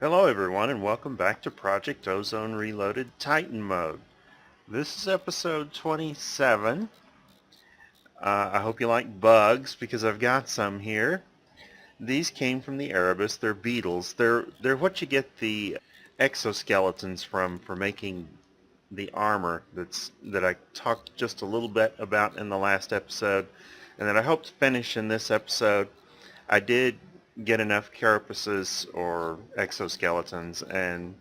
Hello everyone and welcome back to Project Ozone Reloaded Titan Mode. This is episode 27. I hope you like bugs because I've got some here. These came from the Erebus. They're beetles. They're what you get the exoskeletons from for making the armor that I talked just a little bit about in the last episode and that I hope to finish in this episode. I did get enough carapaces or exoskeletons and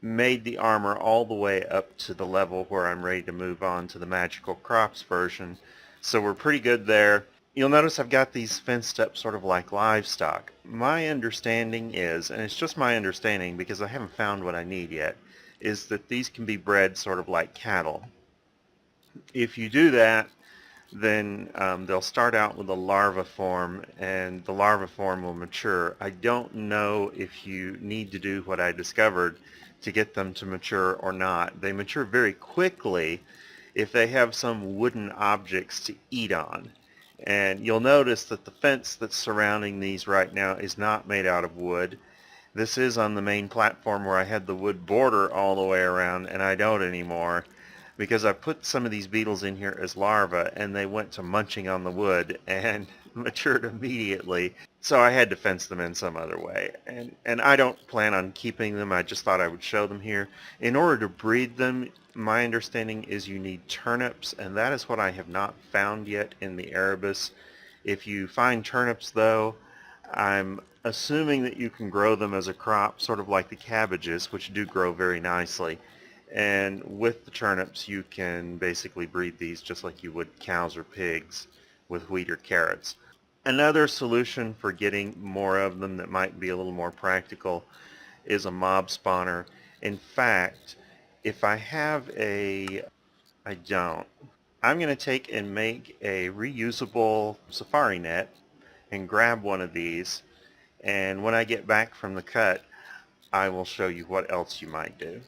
made the armor all the way up to the level where I'm ready to move on to the Magical Crops version. So we're pretty good there. You'll notice I've got these fenced up sort of like livestock. My understanding is, and it's just my understanding because I haven't found what I need yet, is that these can be bred sort of like cattle. If you do that, then they'll start out with a larva form, and the larva form will mature. I don't know if you need to do what I discovered to get them to mature or not. They mature very quickly if they have some wooden objects to eat on. And you'll notice that the fence that's surrounding these right now is not made out of wood. This is on the main platform where I had the wood border all the way around, and I don't anymore, because I put some of these beetles in here as larvae and they went to munching on the wood and matured immediately. So I had to fence them in some other way. And I don't plan on keeping them. I just thought I would show them here. In order to breed them, my understanding is you need turnips, and that is what I have not found yet in the Erebus. If you find turnips though, I'm assuming that you can grow them as a crop, sort of like the cabbages, which do grow very nicely. And with the turnips, you can basically breed these just like you would cows or pigs with wheat or carrots. Another solution for getting more of them that might be a little more practical is a mob spawner. In fact, if I have I don't. I'm going to take and make a reusable safari net and grab one of these. And when I get back from the cut, I will show you what else you might do.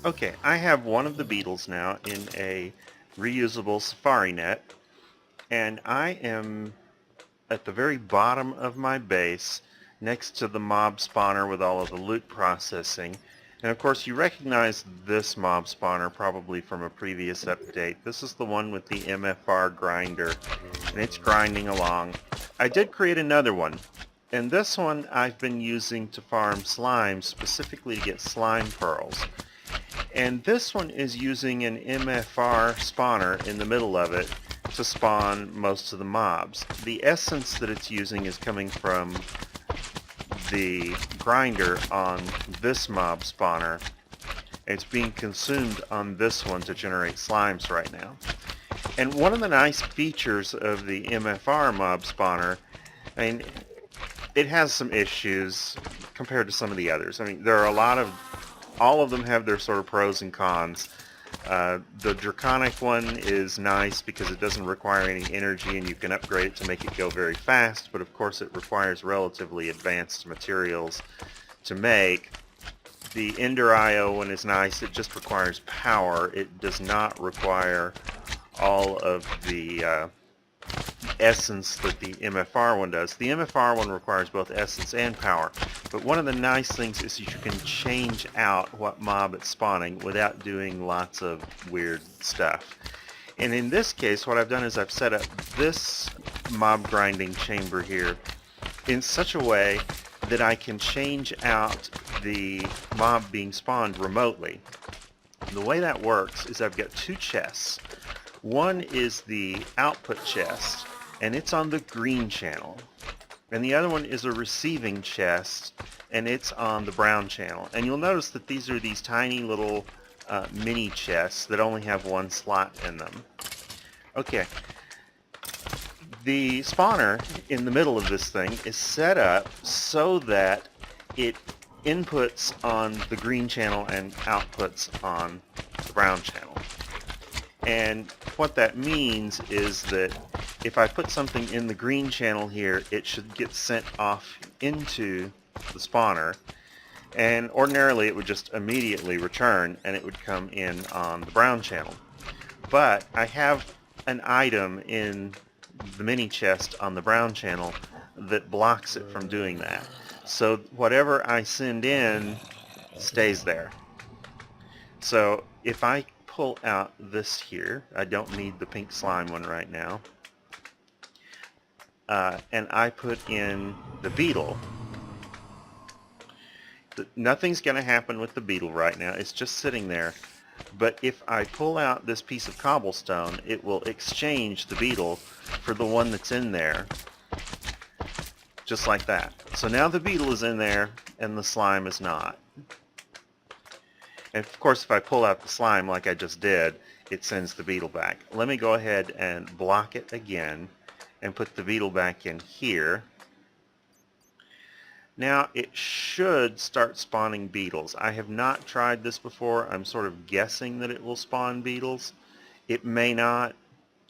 Okay, I have one of the beetles now in a reusable safari net, and I am at the very bottom of my base next to the mob spawner with all of the loot processing. And of course you recognize this mob spawner probably from a previous update. This is the one with the MFR grinder, and it's grinding along. I did create another one, and this one I've been using to farm slime, specifically to get slime pearls. And this one is using an MFR spawner in the middle of it to spawn most of the mobs. The essence that it's using is coming from the grinder on this mob spawner. It's being consumed on this one to generate slimes right now. And one of the nice features of the MFR mob spawner, I mean, it has some issues compared to some of the others. I mean, there are all of them have their sort of pros and cons. The draconic one is nice because it doesn't require any energy and you can upgrade it to make it go very fast, but of course it requires relatively advanced materials to make. The Ender IO one is nice. It just requires power. It does not require all of the essence that the MFR one does. The MFR one requires both essence and power, but one of the nice things is you can change out what mob it's spawning without doing lots of weird stuff. And in this case, what I've done is I've set up this mob grinding chamber here in such a way that I can change out the mob being spawned remotely. The way that works is I've got two chests. One is the output chest, and it's on the green channel. And the other one is a receiving chest, and it's on the brown channel. And you'll notice that these are these tiny little mini chests that only have one slot in them. Okay. The spawner in the middle of this thing is set up so that it inputs on the green channel and outputs on the brown channel. And what that means is that if I put something in the green channel here, it should get sent off into the spawner, and ordinarily it would just immediately return and it would come in on the brown channel. But I have an item in the mini chest on the brown channel that blocks it from doing that. so whatever I send in stays there. So if I pull out this here, I don't need the pink slime one right now, and I put in the beetle, nothing's going to happen with the beetle right now. It's just sitting there. But if I pull out this piece of cobblestone, it will exchange the beetle for the one that's in there, just like that. So now the beetle is in there and the slime is not. And of course, if I pull out the slime like I just did, it sends the beetle back. Let me go ahead and block it again and put the beetle back in here. Now it should start spawning beetles. I have not tried this before. I'm sort of guessing that it will spawn beetles. It may not.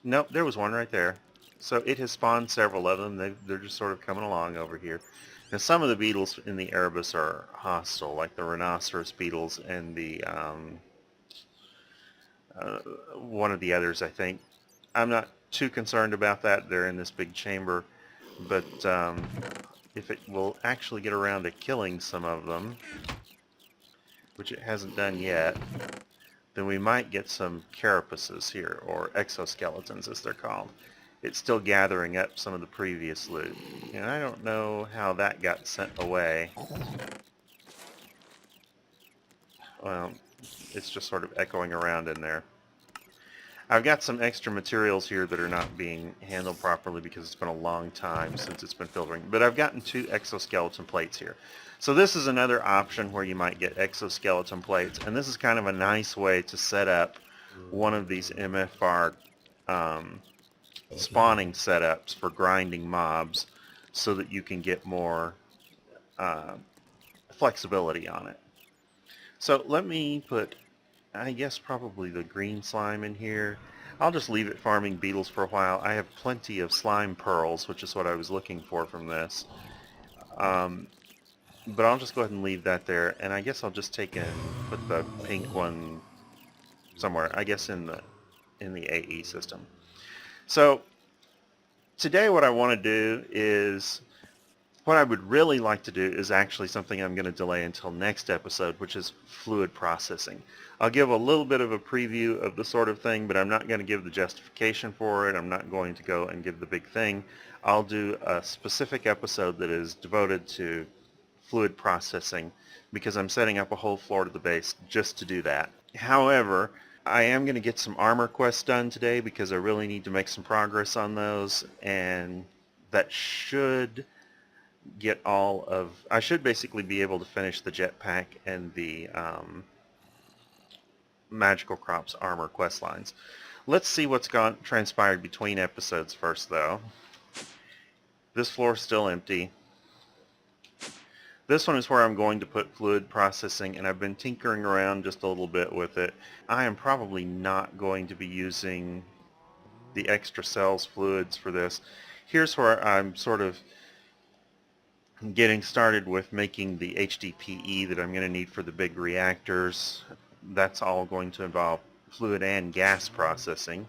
Nope, there was one right there. So it has spawned several of them. They're just sort of coming along over here. Now some of the beetles in the Erebus are hostile, like the rhinoceros beetles and the one of the others, I think. I'm not too concerned about that. They're in this big chamber. But if it will actually get around to killing some of them, which it hasn't done yet, then we might get some carapaces here, or exoskeletons as they're called. It's still gathering up some of the previous loot. And I don't know how that got sent away. Well, it's just sort of echoing around in there. I've got some extra materials here that are not being handled properly because it's been a long time since it's been filtering. But I've gotten 2 exoskeleton plates here. So this is another option where you might get exoskeleton plates. And this is kind of a nice way to set up one of these MFR spawning setups for grinding mobs so that you can get more flexibility on it. So let me put, I guess, probably the green slime in here. I'll just leave it farming beetles for a while. I have plenty of slime pearls, which is what I was looking for from this. But I'll just go ahead and leave that there, and I guess I'll just take and put the pink one somewhere, I guess in the AE system. So today what I want to do is, what I would really like to do is actually something I'm going to delay until next episode, which is fluid processing. I'll give a little bit of a preview of the sort of thing, but I'm not going to give the justification for it. I'm not going to go and give the big thing. I'll do a specific episode that is devoted to fluid processing because I'm setting up a whole floor to the base just to do that. However, I am going to get some armor quests done today because I really need to make some progress on those, and that should get all of, I should basically be able to finish the jetpack and the Magical Crops armor quest lines. Let's see what's transpired between episodes first, though. This floor is still empty. This one is where I'm going to put fluid processing, and I've been tinkering around just a little bit with it. I am probably not going to be using the extra cells fluids for this. Here's where I'm sort of getting started with making the HDPE that I'm going to need for the big reactors. That's all going to involve fluid and gas processing.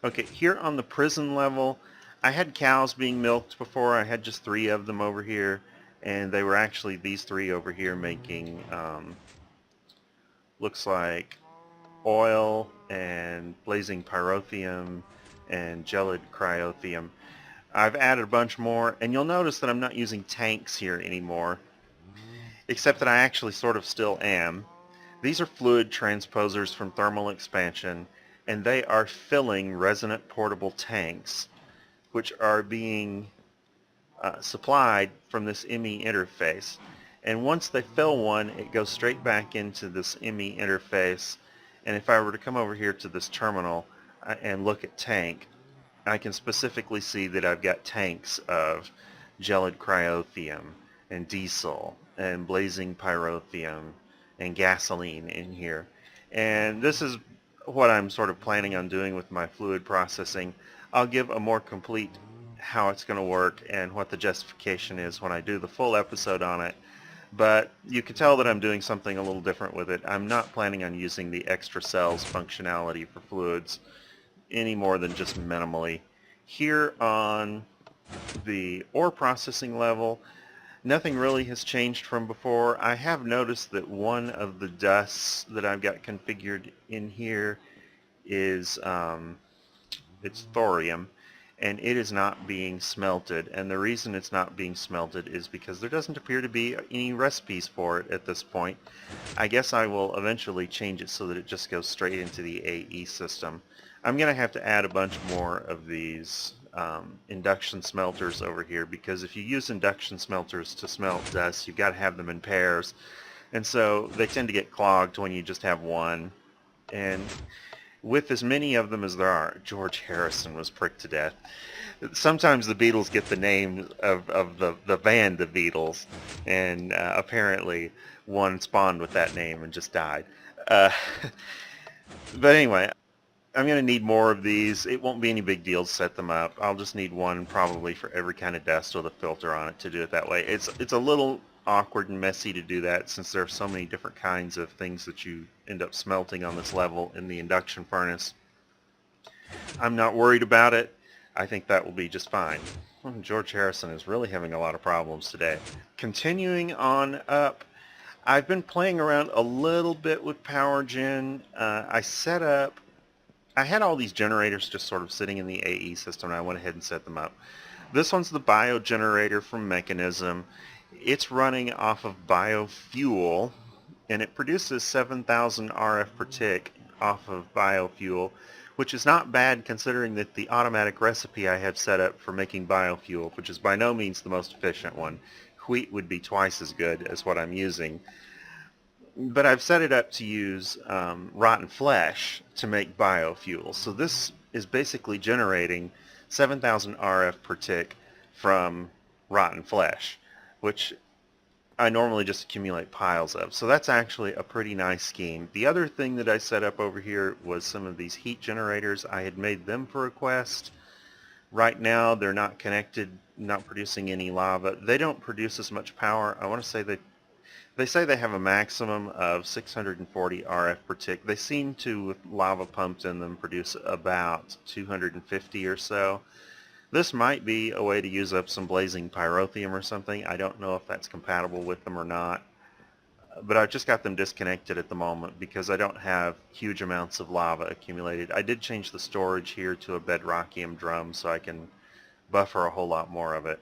Okay, here on the prison level, I had cows being milked before. I had just 3 of them over here, and they were actually these 3 over here making, looks like oil and blazing pyrotheum and gelid cryotheum. I've added a bunch more, and you'll notice that I'm not using tanks here anymore, except that I actually sort of still am. These are fluid transposers from thermal expansion, and they are filling resonant portable tanks, which are being supplied from this ME interface. And once they fill one, it goes straight back into this ME interface. And if I were to come over here to this terminal and look at tank, I can specifically see that I've got tanks of gelid cryotheum and diesel and blazing pyrotheum and gasoline in here. And this is what I'm sort of planning on doing with my fluid processing. I'll give a more complete how it's going to work and what the justification is when I do the full episode on it. But you can tell that I'm doing something a little different with it. I'm not planning on using the extra cells functionality for fluids any more than just minimally. Here on the ore processing level, Nothing really has changed from before. I have noticed that one of the dusts that I've got configured in here is it's thorium, and it is not being smelted. And the reason it's not being smelted is because there doesn't appear to be any recipes for it at this point. I guess I will eventually change it so that it just goes straight into the AE system. I'm going to have to add a bunch more of these induction smelters over here, because if you use induction smelters to smelt dust, you've got to have them in pairs. And so they tend to get clogged when you just have one. And with as many of them as there are, George Harrison was pricked to death. Sometimes the Beatles get the name of the band, the Beatles, and apparently one spawned with that name and just died. Uh, but anyway, I'm going to need more of these. It won't be any big deal to set them up. I'll just need one probably for every kind of dust with a filter on it to do it that way. It's a little awkward and messy to do that, since there are so many different kinds of things that you end up smelting on this level in the induction furnace. I'm not worried about it. I think that will be just fine. George Harrison is really having a lot of problems today. Continuing on up, I've been playing around a little bit with power gen. I had all these generators just sort of sitting in the AE system, and I went ahead and set them up. This one's the bio generator from Mechanism. It's running off of biofuel, and it produces 7,000 RF per tick off of biofuel, which is not bad considering that the automatic recipe I have set up for making biofuel, which is by no means the most efficient one, wheat would be twice as good as what I'm using. But I've set it up to use rotten flesh to make biofuel. So this is basically generating 7,000 RF per tick from rotten flesh, which I normally just accumulate piles of. So that's actually a pretty nice scheme. The other thing that I set up over here was some of these heat generators. I had made them for a quest. Right now they're not connected, not producing any lava. They don't produce as much power. I want to say they say they have a maximum of 640 RF per tick. They seem to, with lava pumped in them, produce about 250 or so. This might be a way to use up some blazing pyrotheum or something. I don't know if that's compatible with them or not. But I've just got them disconnected at the moment because I don't have huge amounts of lava accumulated. I did change the storage here to a bedrockium drum so I can buffer a whole lot more of it.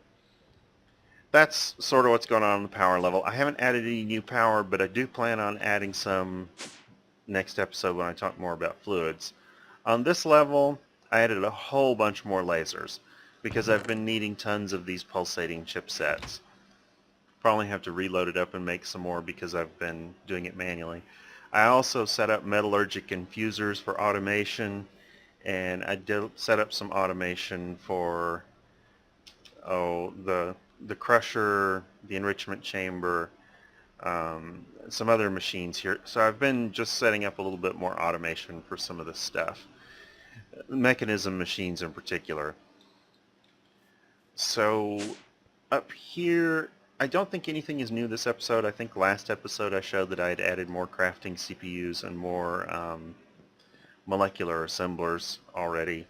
That's sort of what's going on the power level. I haven't added any new power, but I do plan on adding some next episode when I talk more about fluids. On this level, I added a whole bunch more lasers because I've been needing tons of these pulsating chipsets. Probably have to reload it up and make some more because I've been doing it manually. I also set up metallurgic infusers for automation, and I did set up some automation for the crusher, the enrichment chamber, some other machines here. So I've been just setting up a little bit more automation for some of this stuff. Mechanism machines in particular. So up here, I don't think anything is new this episode. I think last episode I showed that I had added more crafting CPUs and more molecular assemblers already.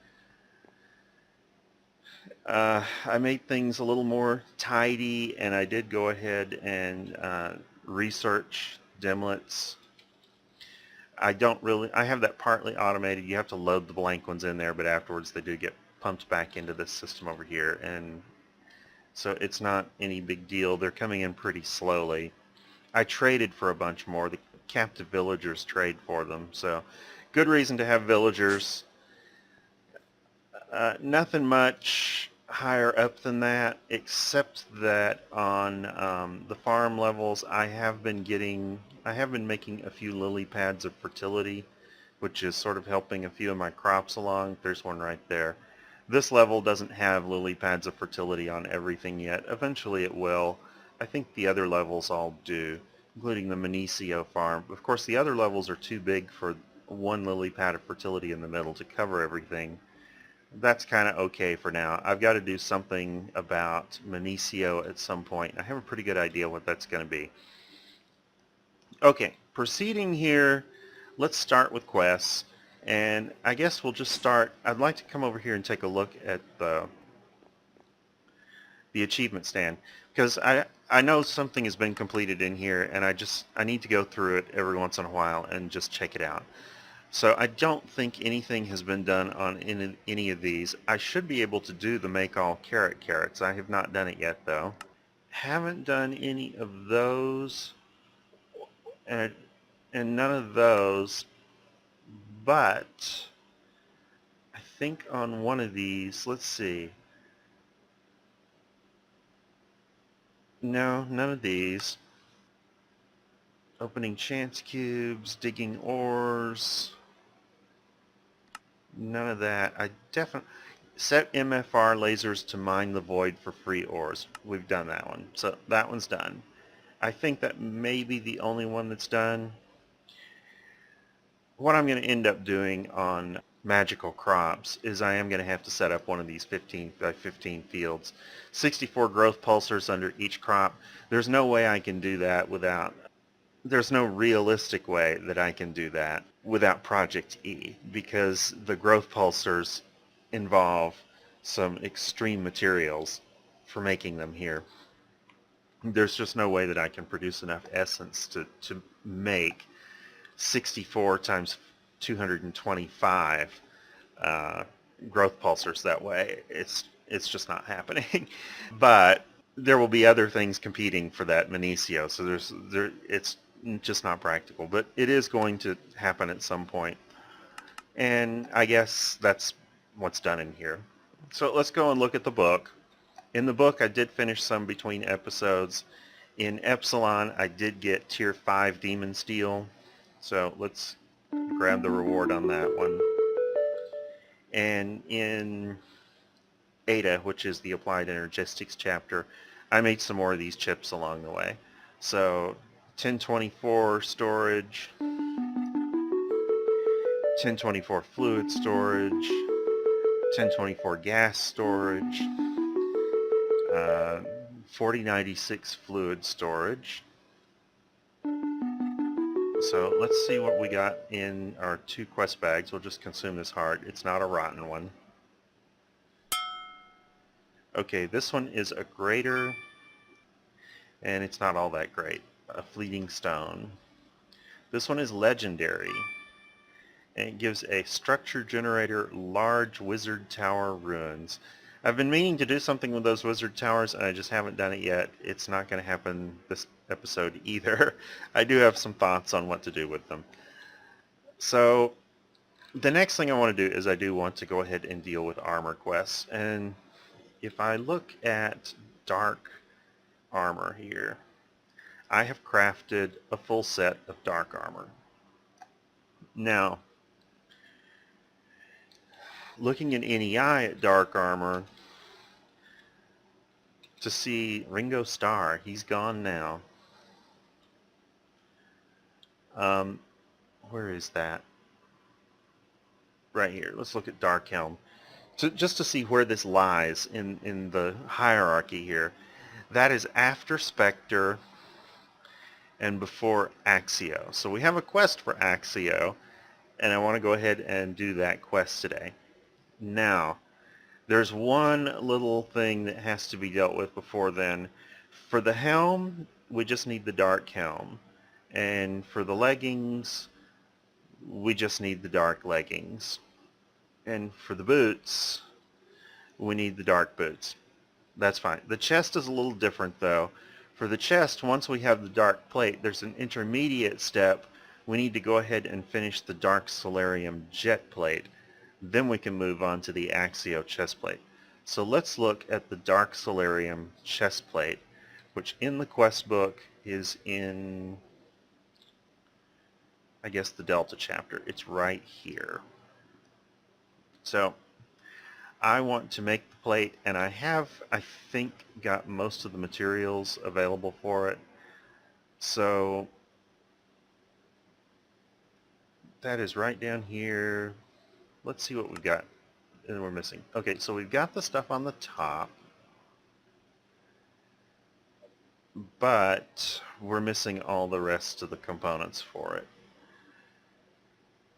I made things a little more tidy, and I did go ahead and research Dimlets. I have that partly automated. You have to load the blank ones in there, but afterwards they do get pumped back into this system over here, and so it's not any big deal. They're coming in pretty slowly. I traded for a bunch more. The captive villagers trade for them, so good reason to have villagers. Nothing much higher up than that, except that on the farm levels I have been making a few lily pads of fertility, which is sort of helping a few of my crops along. There's one right there. This level doesn't have lily pads of fertility on everything yet. Eventually it will. I think the other levels all do, including the Minicio farm. Of course, the other levels are too big for one lily pad of fertility in the middle to cover everything. That's kind of okay for now. I've got to do something about Minicio at some point. I have a pretty good idea what that's going to be. Okay, proceeding here, let's start with quests. And I guess we'll just start. I'd like to come over here and take a look at the achievement stand. because I know something has been completed in here, and I need to go through it every once in a while and just check it out. So I don't think anything has been done on any of these. I should be able to do the make all carrots. I have not done it yet though. Haven't done any of those, and none of those, but I think on one of these, let's see. No, none of these. Opening chance cubes, digging ores, none of that. I definitely set MFR lasers to mine the void for free ores. We've done that one. So that one's done. I think that may be the only one that's done. What I'm going to end up doing on magical crops is I am going to have to set up one of these 15 by 15 fields. 64 growth pulsars under each crop. There's no way I can do that without, there's no realistic way that I can do that without Project E, because the growth pulsars involve some extreme materials for making them here. There's just no way that I can produce enough essence to make 64 times 225 growth pulsars that way. It's just not happening. But there will be other things competing for that Minicio, so it's just not practical. But it is going to happen at some point, and I guess that's what's done in here. So let's go and look at the book. In the book, I did finish some between episodes. In Epsilon, I did get Tier 5 Demon Steel, so let's grab the reward on that one. And in Ada, which is the Applied Energistics chapter, I made some more of these chips along the way. So 1024 storage, 1024 fluid storage, 1024 gas storage, 4096 fluid storage. So let's see what we got in our 2 quest bags. We'll just consume this heart. It's not a rotten one. Okay, this one is a greater, and it's not all that great. A fleeting stone. This one is legendary, and it gives a structure generator large wizard tower ruins. I've been meaning to do something with those wizard towers, and I just haven't done it yet. It's not going to happen this episode either. I do have some thoughts on what to do with them. So the next thing I want to do is I do want to go ahead and deal with armor quests. And if I look at dark armor here, I have crafted a full set of dark armor. Now, looking in NEI at dark armor, to see Ringo Starr, he's gone now. Where is that? Right here. Let's look at Dark Helm. Just to see where this lies in the hierarchy here. That is after Spectre and before Axio. So we have a quest for Axio, and I want to go ahead and do that quest today. Now, there's one little thing that has to be dealt with before then. For the helm, we just need the dark helm. And for the leggings, we just need the dark leggings. And for the boots, we need the dark boots. That's fine. The chest is a little different though. For the chest, once we have the dark plate, there's an intermediate step. We need to go ahead and finish the dark solarium jet plate. Then we can move on to the Axio chest plate. So let's look at the dark solarium chest plate, which in the quest book is in, I guess, the Delta chapter. It's right here. So I want to make the plate, and I have, I think, got most of the materials available for it. So that is right down here. Let's see what we've got and we're missing. Okay, so we've got the stuff on the top, but we're missing all the rest of the components for it.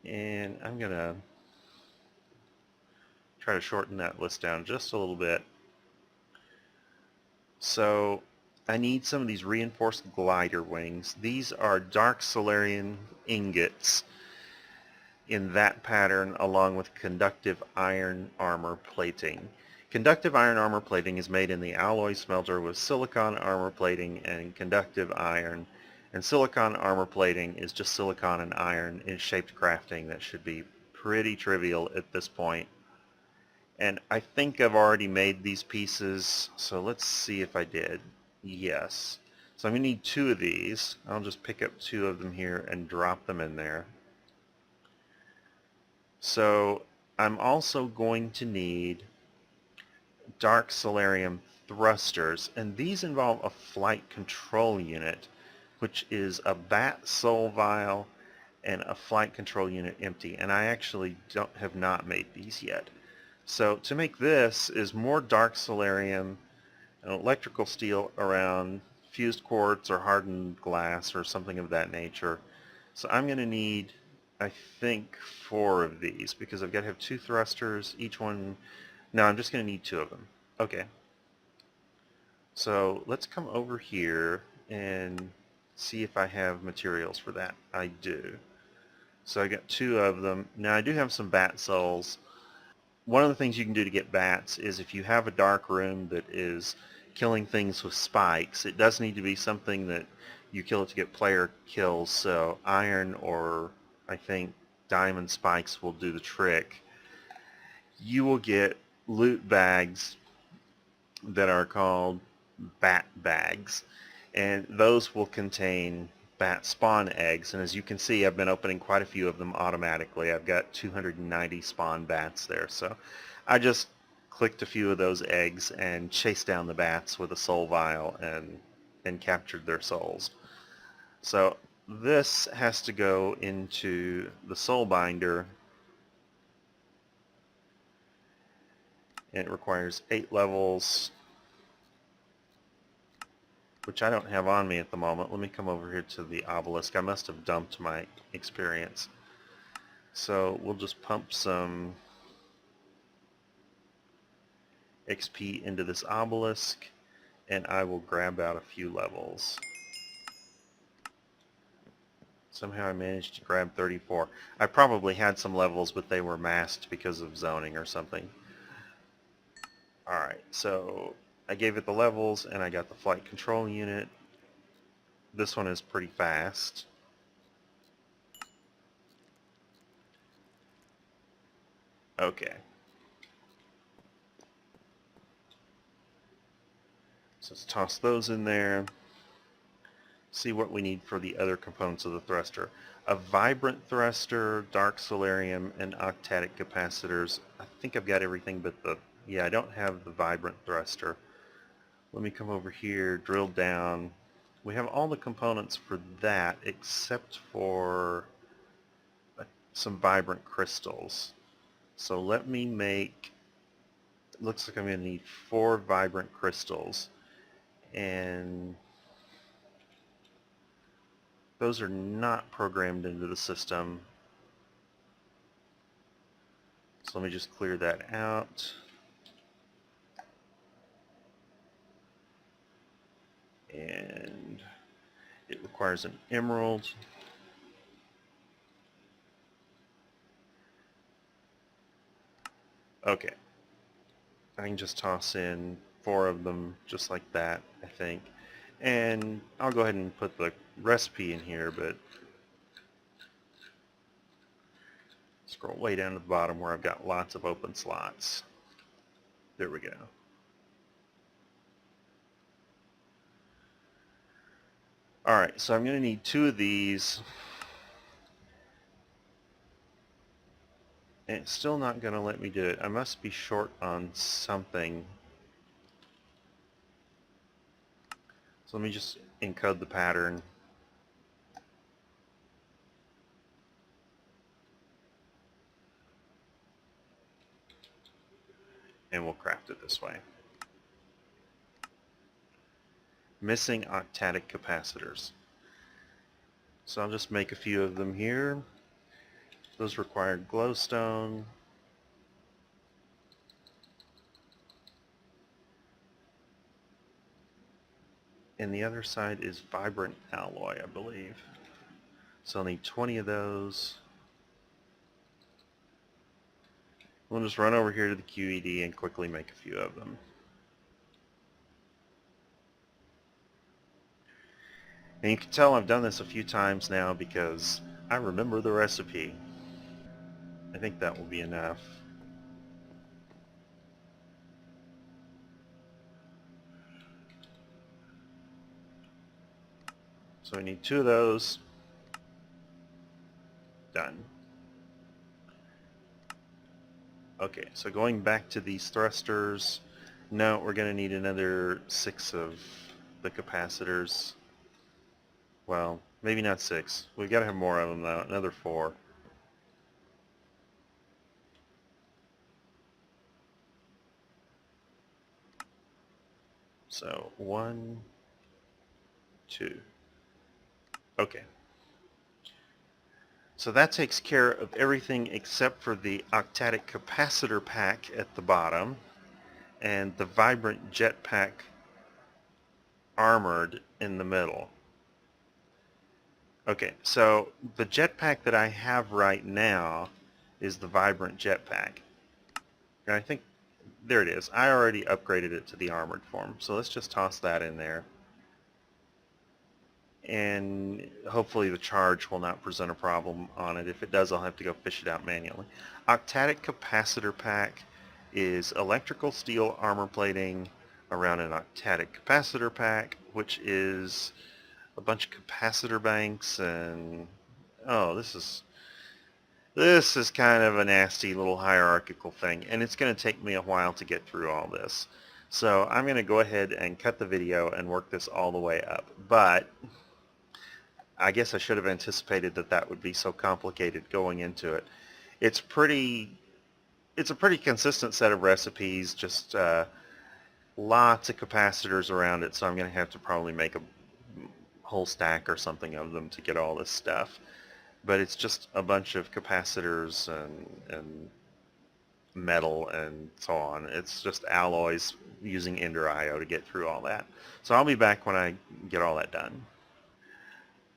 And I'm going to try to shorten that list down just a little bit. So I need some of these reinforced glider wings. These are dark Solarian ingots in that pattern along with conductive iron armor plating. Conductive iron armor plating is made in the alloy smelter with silicon armor plating and conductive iron, and silicon armor plating is just silicon and iron in shaped crafting that should be pretty trivial at this point. And I think I've already made these pieces, so let's see if I did. Yes. So I'm going to need 2 of these. I'll just pick up 2 of them here and drop them in there. So I'm also going to need dark solarium thrusters, and these involve a flight control unit, which is a bat soul vial and a flight control unit empty, and I actually have not made these yet. So to make this is more dark solarium, an electrical steel around fused quartz or hardened glass or something of that nature. So I'm going to need, I think, 4 of these because I've got to have 2 thrusters, each one. No, I'm just going to need 2 of them. Okay. So let's come over here and see if I have materials for that. I do. So I got 2 of them. Now I do have some bat souls. One of the things you can do to get bats is if you have a dark room that is killing things with spikes, it does need to be something that you kill it to get player kills, so iron or I think diamond spikes will do the trick. You will get loot bags that are called bat bags, and those will contain bat spawn eggs, and as you can see I've been opening quite a few of them automatically. I've got 290 spawn bats there, so I just clicked a few of those eggs and chased down the bats with a soul vial and captured their souls. So this has to go into the soul binder, and it requires 8 levels, which I don't have on me at the moment. Let me come over here to the obelisk. I must have dumped my experience. So we'll just pump some XP into this obelisk, and I will grab out a few levels. Somehow I managed to grab 34. I probably had some levels, but they were masked because of zoning or something. Alright, so I gave it the levels, and I got the flight control unit. This one is pretty fast. Okay. So let's toss those in there. See what we need for the other components of the thruster. A vibrant thruster, dark solarium, and octadic capacitors. I think I've got everything but the... Yeah, I don't have the vibrant thruster. Let me come over here, drill down. We have all the components for that except for some vibrant crystals. So let me make... Looks like I'm going to need 4 vibrant crystals. And those are not programmed into the system. So let me just clear that out. And it requires an emerald. Okay. I can just toss in 4 of them just like that, I think. And I'll go ahead and put the recipe in here, but scroll way down to the bottom where I've got lots of open slots. There we go. Alright, so I'm going to need 2 of these. And it's still not going to let me do it. I must be short on something. So let me just encode the pattern. And we'll craft it this way. Missing octadic capacitors. So I'll just make a few of them here. Those required glowstone. And the other side is vibrant alloy, I believe. So I'll need 20 of those. We'll just run over here to the QED and quickly make a few of them. And you can tell I've done this a few times now because I remember the recipe. I think that will be enough. So we need 2 of those. Done. Okay, so going back to these thrusters, no, we're going to need another 6 of the capacitors. Well, maybe not 6. We've got to have more of them though, another 4. So 1, 2. Okay. So that takes care of everything except for the octadic capacitor pack at the bottom and the vibrant jet pack armored in the middle. Okay, so the jetpack that I have right now is the vibrant jetpack. And I think, there it is. I already upgraded it to the armored form. So let's just toss that in there. And hopefully the charge will not present a problem on it. If it does, I'll have to go fish it out manually. Octadic capacitor pack is electrical steel armor plating around an octadic capacitor pack, which is a bunch of capacitor banks and oh, this is kind of a nasty little hierarchical thing, and it's going to take me a while to get through all this. So I'm going to go ahead and cut the video and work this all the way up. But I guess I should have anticipated that that would be so complicated going into it. It's a pretty consistent set of recipes, just lots of capacitors around it, so I'm going to have to probably make a whole stack or something of them to get all this stuff. But it's just a bunch of capacitors and metal and so on. It's just alloys using Ender IO to get through all that. So I'll be back when I get all that done.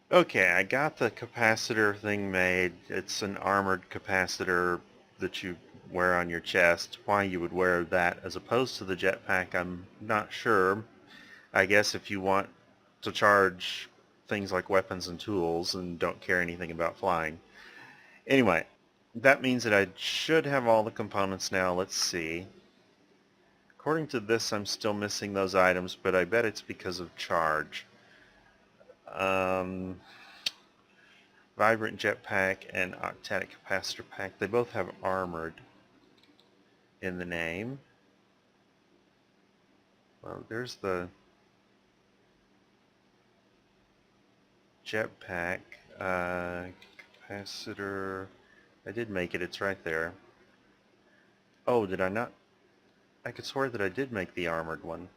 Okay, I got the capacitor thing made. It's an armored capacitor that you wear on your chest. Why you would wear that as opposed to the jetpack, I'm not sure. I guess if you want to charge things like weapons and tools and don't care anything about flying. Anyway, that means that I should have all the components now. Let's see. According to this, I'm still missing those items, but I bet it's because of charge. Vibrant jetpack and octadic capacitor pack, they both have armored in the name. Well, there's the jetpack capacitor. I did make it, it's right there. Oh, did I not? I could swear that I did make the armored one.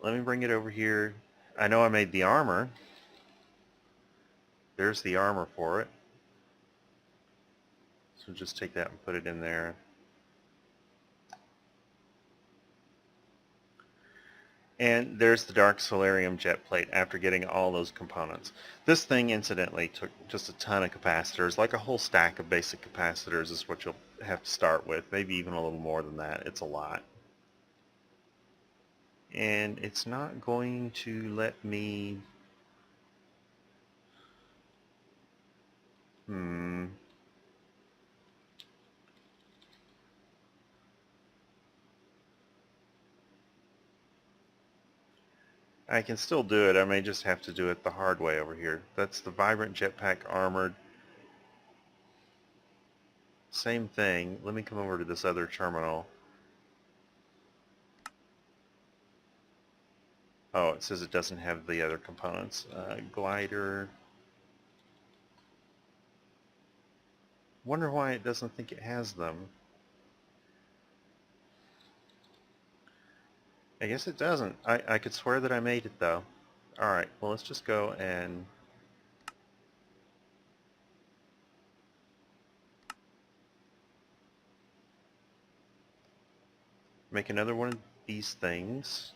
Let me bring it over here. I know I made the armor. There's the armor for it. So just take that and put it in there. And there's the dark solarium jet plate after getting all those components. This thing, incidentally, took just a ton of capacitors, like a whole stack of basic capacitors is what you'll have to start with, maybe even a little more than that. It's a lot. And it's not going to let me... I can still do it. I may just have to do it the hard way over here. That's the Vibrant Jetpack Armored. Same thing. Let me come over to this other terminal. Oh, it says it doesn't have the other components. Glider. Wonder why it doesn't think it has them. I guess it doesn't. I could swear that I made it though. Alright, well let's just go and make another one of these things.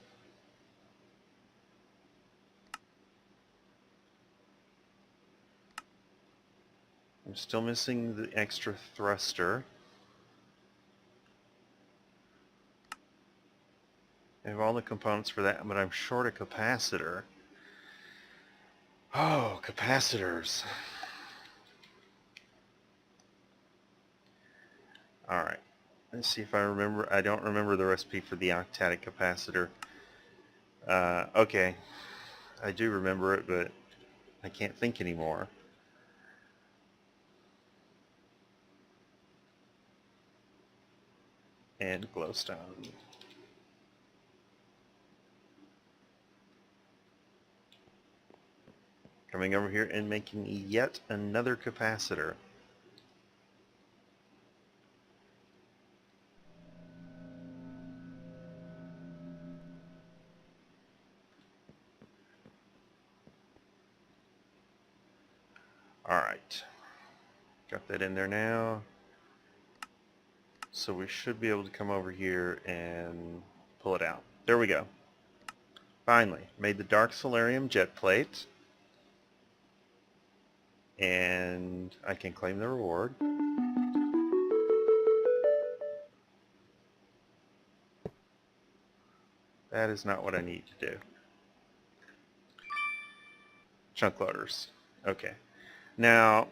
I'm still missing the extra thruster. I have all the components for that, but I'm short a capacitor. Oh, capacitors. Alright. Let's see if I remember. I don't remember the recipe for the octatic capacitor. Okay. I do remember it, but I can't think anymore. And glowstone. Coming over here and making yet another capacitor. Alright. Got that in there now. So we should be able to come over here and pull it out. There we go. Finally, made the dark solarium jet plate. And I can claim the reward. That is not what I need to do. Chunk loaders. Okay. Now,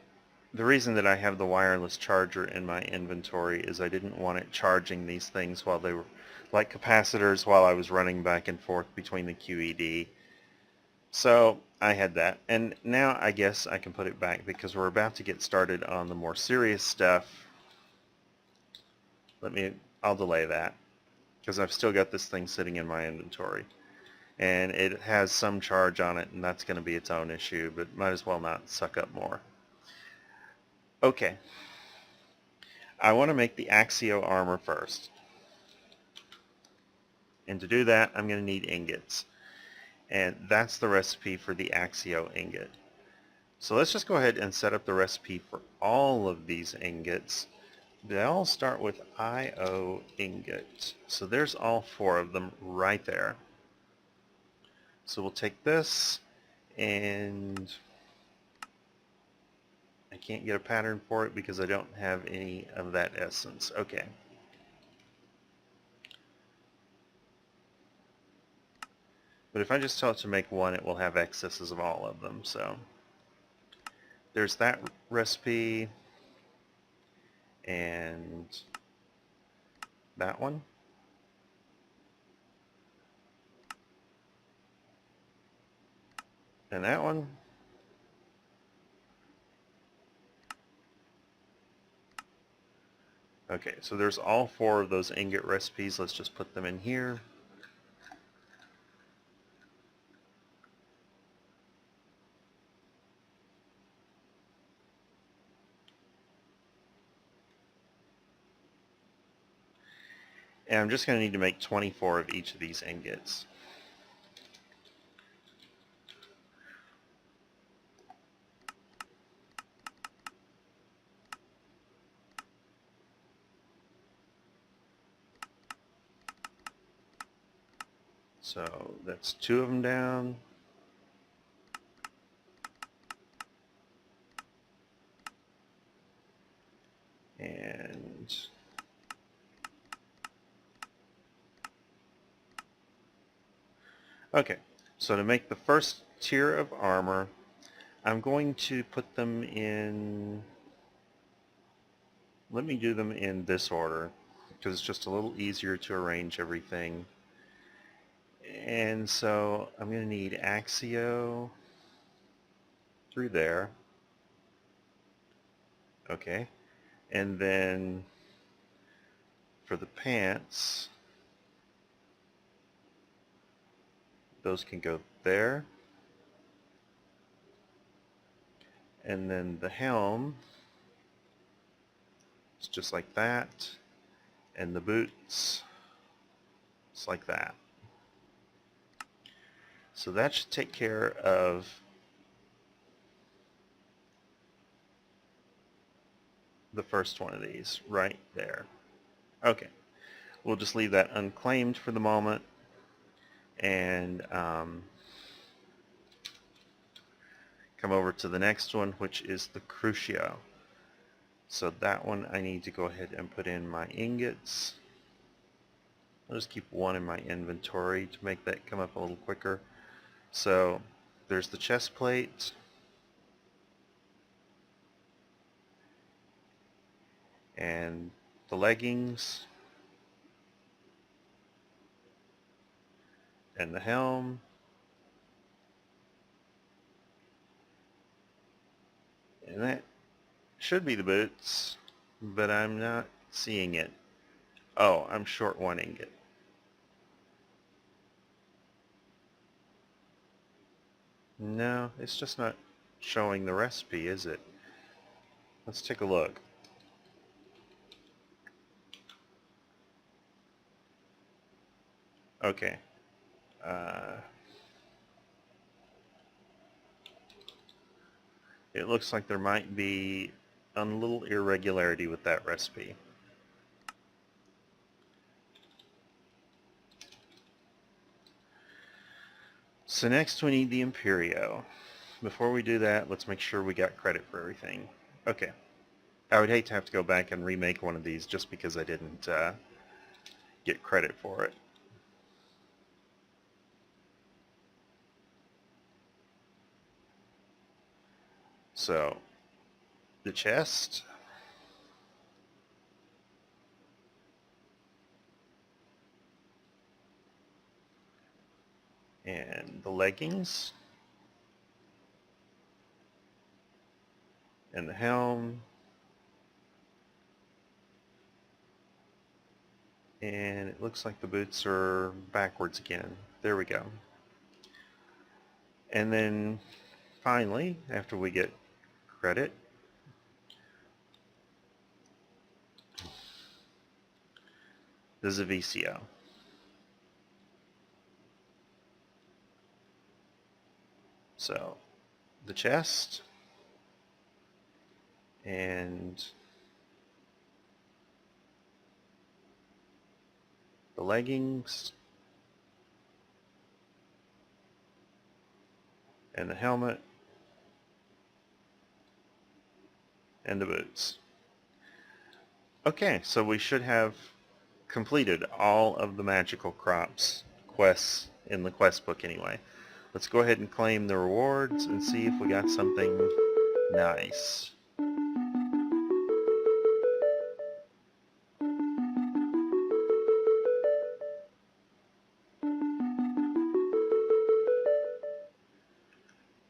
the reason that I have the wireless charger in my inventory is I didn't want it charging these things while they were like capacitors while I was running back and forth between the QED. So I had that, and now I guess I can put it back because we're about to get started on the more serious stuff. I'll delay that because I've still got this thing sitting in my inventory. And it has some charge on it, and that's going to be its own issue, but might as well not suck up more. Okay. I want to make the Axio armor first. And to do that, I'm going to need ingots. And that's the recipe for the Axio ingot. So let's just go ahead and set up the recipe for all of these ingots. They all start with IO ingot. So there's all 4 of them right there. So we'll take this, and I can't get a pattern for it because I don't have any of that essence. Okay. But if I just tell it to make 1, it will have excesses of all of them. So there's that recipe, and that one. And that one. Okay, so there's all 4 of those ingot recipes. Let's just put them in here. And I'm just going to need to make 24 of each of these ingots. So that's 2 of them down. And okay, so to make the first tier of armor, I'm going to put them in, let me do them in this order, because it's just a little easier to arrange everything. And so I'm going to need Axio through there. Okay, and then for the pants, those can go there. And then the helm, it's just like that. And the boots, it's like that. So that should take care of the first one of these right there. Okay, we'll just leave that unclaimed for the moment, and come over to the next one, which is the Crucio. So that one I need to go ahead and put in my ingots. I'll just keep one in my inventory to make that come up a little quicker. So there's the chest plate. And the leggings. And the helm. And that should be the boots, but I'm not seeing it. Oh, I'm short one ingot. No, it's just not showing the recipe, is it? Let's take a look. Okay. It looks like there might be a little irregularity with that recipe. So next we need the Imperio. Before we do that, let's make sure we got credit for everything. Okay. I would hate to have to go back and remake one of these just because I didn't get credit for it. So, the chest. And the leggings. And the helm. And it looks like the boots are backwards again. There we go. And then finally, after we get credit, the Zavicio. So, the chest, and the leggings, and the helmet, and the boots. Okay, so we should have completed all of the magical crops quests in the quest book anyway. Let's go ahead and claim the rewards and see if we got something nice.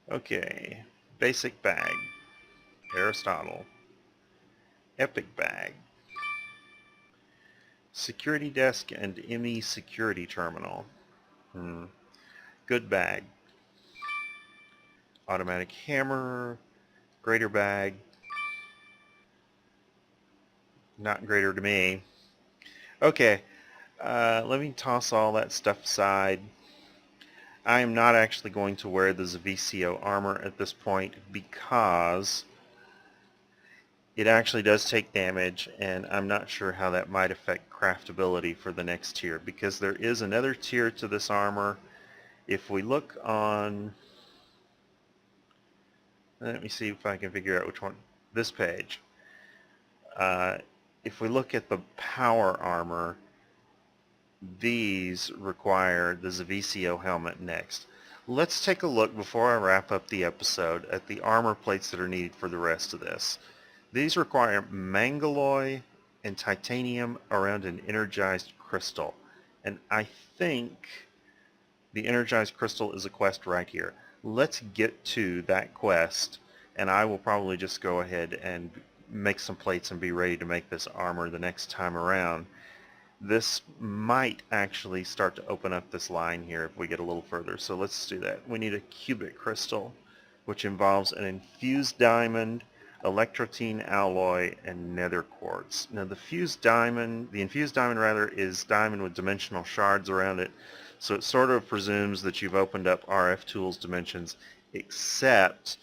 Okay, basic bag, Aristotle, epic bag, security desk and ME security terminal, good bag, automatic hammer, greater bag, not greater to me. Okay, let me toss all that stuff aside. I am not actually going to wear the Zavicio armor at this point because it actually does take damage, and I'm not sure how that might affect craftability for the next tier, because there is another tier to this armor. If we look on, let me see if I can figure out which one, this page. If we look at the power armor, these require the Zavicio helmet next. Let's take a look before I wrap up the episode at the armor plates that are needed for the rest of this. These require mangaloy and titanium around an energized crystal. And I think the energized crystal is a quest right here. Let's get to that quest, and I will probably just go ahead and make some plates and be ready to make this armor the next time around. This might actually start to open up this line here if we get a little further. So let's do that. We need a cubic crystal, which involves an infused diamond, electrotine alloy, and nether quartz. Now the infused diamond is diamond with dimensional shards around it. So it sort of presumes that you've opened up RF Tools dimensions, except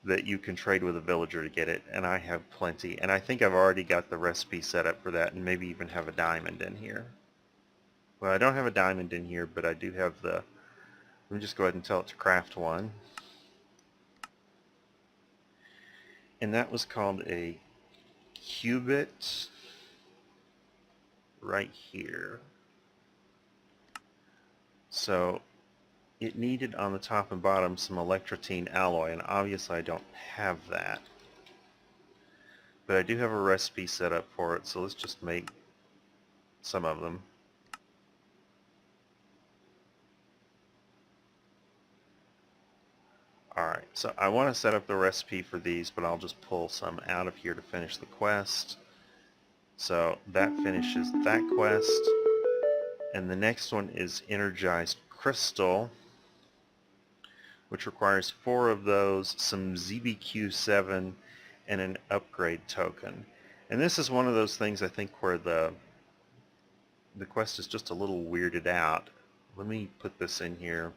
that you can trade with a villager to get it, and I have plenty. And I think I've already got the recipe set up for that, and maybe even have a diamond in here. Well, I don't have a diamond in here, but I do have the... Let me just go ahead and tell it to craft one. And that was called a cubit right here. So it needed on the top and bottom some electrotine alloy, and obviously I don't have that. But I do have a recipe set up for it, so let's just make some of them. Alright, so I want to set up the recipe for these, but I'll just pull some out of here to finish the quest. So that finishes that quest. And the next one is energized crystal, which requires 4 of those, some ZBQ7, and an upgrade token. And this is one of those things I think where the quest is just a little weirded out. Let me put this in here.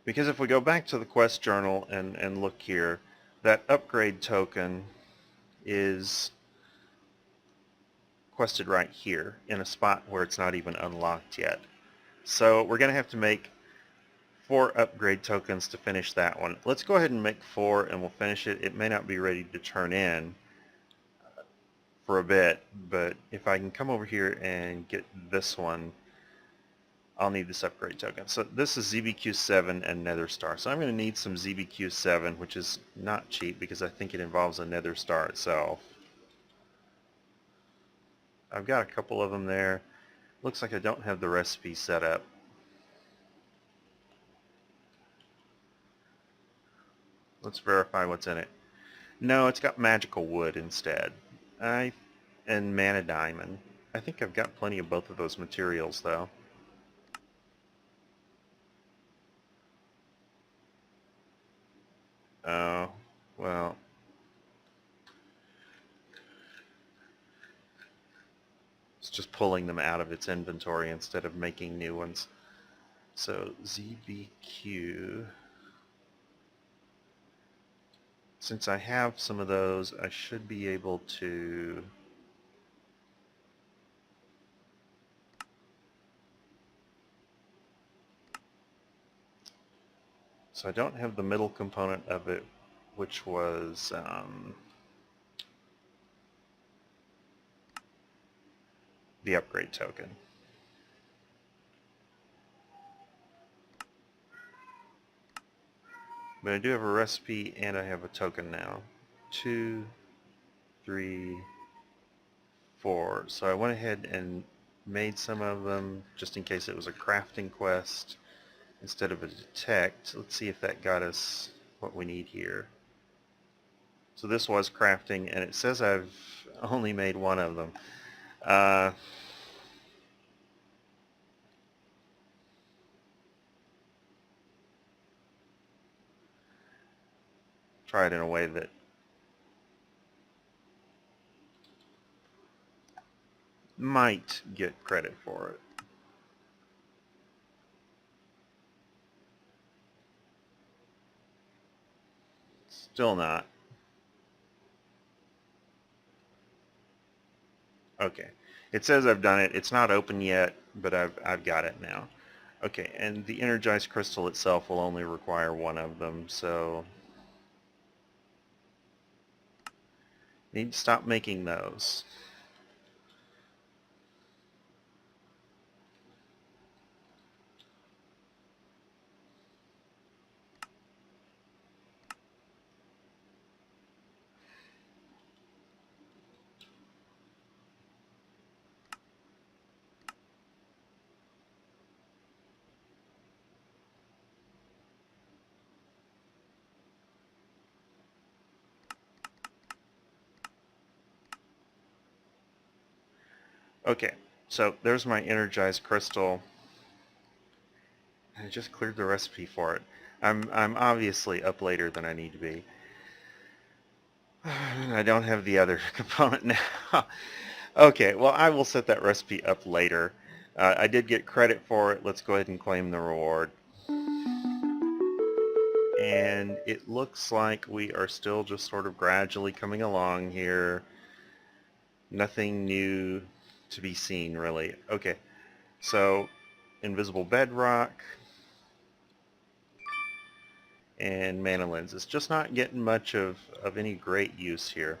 Because if we go back to the quest journal and look here, that upgrade token is quested right here in a spot where it's not even unlocked yet. So we're going to have to make 4 upgrade tokens to finish that one. Let's go ahead and make 4 and we'll finish it. It may not be ready to turn in for a bit, but if I can come over here and get this one, I'll need this upgrade token. So this is ZBQ7 and Nether Star. So I'm going to need some ZBQ7, which is not cheap because I think it involves a Nether Star itself. I've got a couple of them there. Looks like I don't have the recipe set up. Let's verify what's in it. No, it's got magical wood instead. And mana diamond. I think I've got plenty of both of those materials though. Oh, well. It's just pulling them out of its inventory instead of making new ones. So ZBQ. Since I have some of those, I should be able to so I don't have the middle component of it, which was the upgrade token. But I do have a recipe and I have a token now. 2, 3, 4. So I went ahead and made some of them just in case it was a crafting quest instead of a detect. Let's see if that got us what we need here. So this was crafting, and it says I've only made one of them. Try it in a way that might get credit for it. Still not. Okay. It says I've done it. It's not open yet, but I've got it now. Okay, and the energized crystal itself will only require 1 of them, so need to stop making those. Okay, so there's my energized crystal. I just cleared the recipe for it. I'm obviously up later than I need to be. I don't have the other component now. Okay, well I will set that recipe up later. I did get credit for it. Let's go ahead and claim the reward. And it looks like we are still just sort of gradually coming along here. Nothing new to be seen, really. Okay, so invisible bedrock. and manolins. It's just not getting much of any great use here.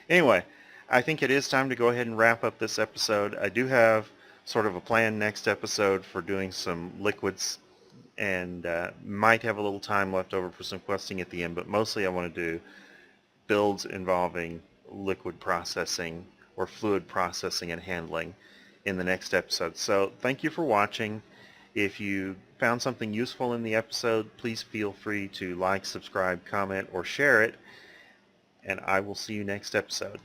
Anyway, I think it is time to go ahead and wrap up this episode. I do have sort of a plan next episode for doing some liquids, and might have a little time left over for some questing at the end, but mostly I want to do builds involving liquid processing or fluid processing and handling in the next episode. So thank you for watching. If you found something useful in the episode, please feel free to like, subscribe, comment, or share it, and I will see you next episode.